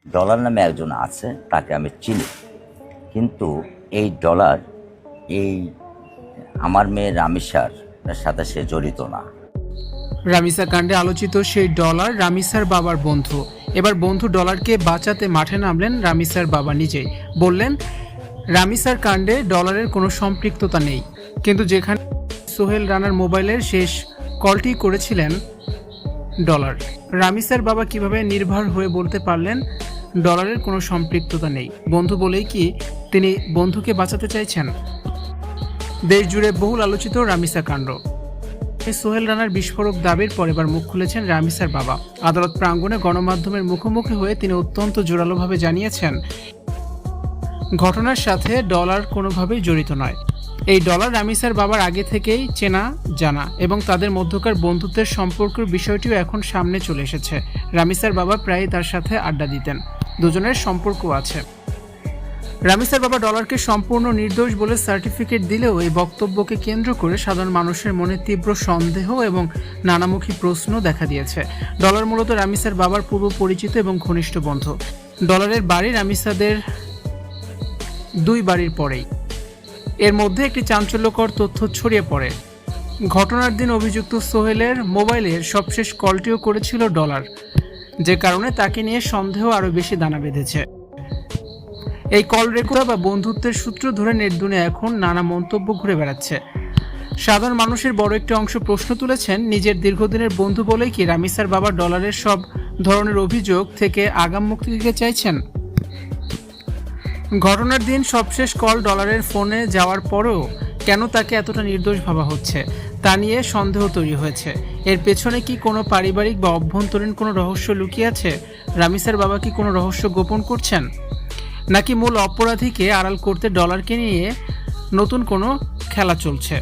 Dollar নামে একজন আছে, তাকে আমি চিনি, কিন্তু এই ডলার এই আমার মেয়ে রামিসার সাথে সে জড়িত না। রামিসা কাণ্ডে আলোচিত সেই ডলার রামিসার বাবার বন্ধু। এবার বন্ধু ডলারকে বাঁচাতে মাঠে নামলেন রামিসার বাবা নিজেই। বললেন রামিসার কাণ্ডে ডলারের কোনো সম্পৃক্ততা নেই, কিন্তু যেখানে সোহেল রানার মোবাইলের শেষ কলটি করেছিলেন ডলার। রামিসার বাবা কিভাবে নির্ভর হয়ে বলতে পারলেন ডলারের কোনো সম্পৃক্ততা নেই? বন্ধু বলেই কি তিনি বন্ধুকে বাঁচাতে চাইছেন? দেশ জুড়ে বহুল আলোচিত রামিসা কাণ্ড। সোহেল রানার বিস্ফোরক দাবির পর এবার মুখ খুলেছেন রামিসার বাবা। আদালত প্রাঙ্গণে গণমাধ্যমের মুখোমুখি হয়ে তিনি অত্যন্ত জোরালোভাবে জানিয়েছেন ঘটনার সাথে ডলার কোনোভাবেই জড়িত নয়। এই ডলার রামিসার বাবার আগে থেকেই চেনা জানা এবং তাদের মধ্যকার বন্ধুত্বের সম্পর্কের বিষয়টিও এখন সামনে চলে এসেছে। রামিসার বাবা প্রায়ই তার সাথে আড্ডা দিতেন, দুজনের সম্পর্ক আছে। রামিসার বাবা ডলারকে সম্পূর্ণ নির্দোষ বলে সার্টিফিকেট দিলেও এই বক্তব্যকে কেন্দ্র করে সাধারণ মানুষের মনে তীব্র সন্দেহ এবং নানামুখী প্রশ্ন দেখা দিয়েছে। ডলার মূলত রামিসার বাবার পূর্ব পরিচিত এবং ঘনিষ্ঠ বন্ধু। ডলারের বাড়ি রামিসাদের দুই বাড়ির পরেই। এর মধ্যে একটি চাঞ্চল্যকর তথ্য ছড়িয়ে পড়ে। ঘটনার দিন অভিযুক্ত সোহেলের মোবাইলের সবশেষ কলটিও করেছিল ডলার, যে কারণে তাকে নিয়ে সন্দেহ আরও বেশি দানা বেঁধেছে। এই কল রেকর্ড বা বন্ধুত্বের সূত্র ধরে নেটদুনে এখন নানা মন্তব্য ঘুরে বেড়াচ্ছে। সাধারণ মানুষের বড় একটি অংশ প্রশ্ন তুলেছেন, নিজের দীর্ঘদিনের বন্ধু বলেই কি রামিসার বাবা ডলারের সব ধরনের অভিযোগ থেকে আগাম মুক্তি দিতে চাইছেন? ঘটনার দিন সবশেষ কল ডলারের ফোনে যাওয়ার পরেও কেন তাকে এতটা নির্দোষ ভাবা হচ্ছে তা নিয়ে সন্দেহ তৈরি হয়েছে। এর পেছনে কি কোনো পারিবারিক বা অভ্যন্তরীণ কোনো রহস্য লুকিয়ে আছে? রামিসার বাবা কি কোনো রহস্য গোপন করছেন, নাকি মূল অপরাধীকে আড়াল করতে ডলারকে নিয়ে নতুন কোনো খেলা চলছে?